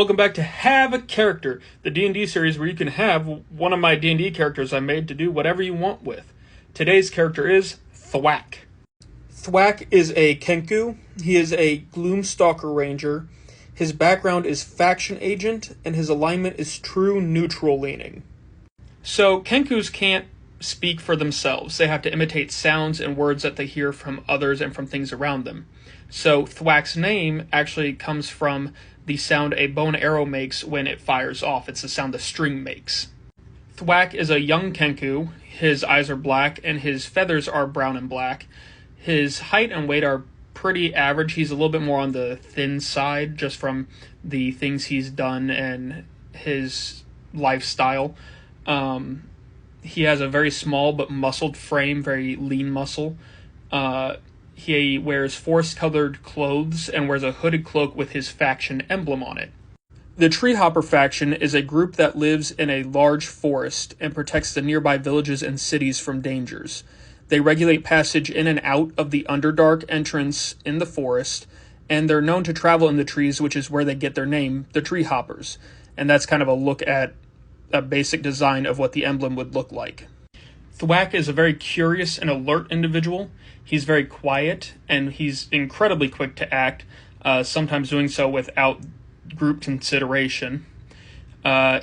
Welcome back to Have a Character, the D&D series where you can have one of my D&D characters I made to do whatever you want with. Today's character is Thwack. Thwack is a Kenku. He is a Gloomstalker Ranger. His background is Faction Agent, and his alignment is True Neutral Leaning. So, Kenkus can't speak for themselves. They have to imitate sounds and words that they hear from others and from things around them. So, Thwack's name actually comes from the sound a bow and arrow makes when it fires off. It's the sound the string makes. Thwack is a young Kenku. His eyes are black, and his feathers are brown and black. His height and weight are pretty average. He's a little bit more on the thin side, just from the things he's done and his lifestyle. He has a very small but muscled frame, very lean muscle. He wears forest-colored clothes and wears a hooded cloak with his faction emblem on it. The Treehopper faction is a group that lives in a large forest and protects the nearby villages and cities from dangers. They regulate passage in and out of the Underdark entrance in the forest, and they're known to travel in the trees, which is where they get their name, the Treehoppers. And that's kind of a look at a basic design of what the emblem would look like. Thwack is a very curious and alert individual. He's very quiet, and he's incredibly quick to act, sometimes doing so without group consideration.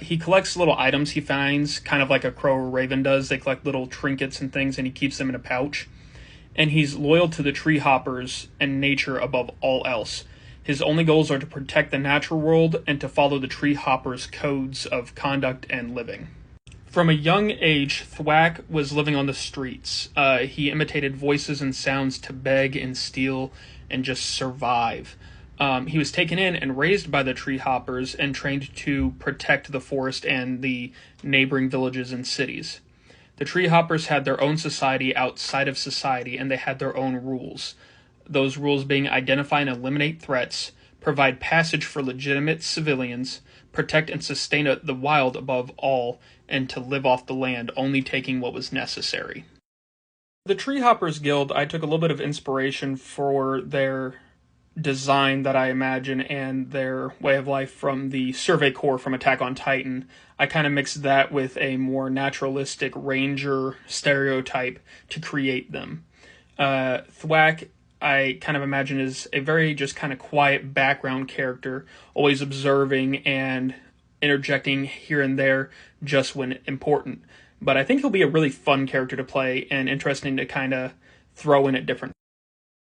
He collects little items he finds, kind of like a crow or raven does. They collect little trinkets and things, and he keeps them in a pouch. And he's loyal to the Treehoppers and nature above all else. His only goals are to protect the natural world and to follow the Treehoppers' codes of conduct and living. From a young age, Thwack was living on the streets. He imitated voices and sounds to beg and steal and just survive. He was taken in and raised by the Treehoppers and trained to protect the forest and the neighboring villages and cities. The Treehoppers had their own society outside of society, and they had their own rules. Those rules being identify and eliminate threats, provide passage for legitimate civilians, protect and sustain the wild above all, and to live off the land, only taking what was necessary. The Treehoppers Guild, I took a little bit of inspiration for their design that I imagine and their way of life from the Survey Corps from Attack on Titan. I kind of mixed that with a more naturalistic ranger stereotype to create them. Thwack, I kind of imagine, is a very just kind of quiet background character, always observing and interjecting here and there just when important. But I think he'll be a really fun character to play and interesting to kind of throw in at different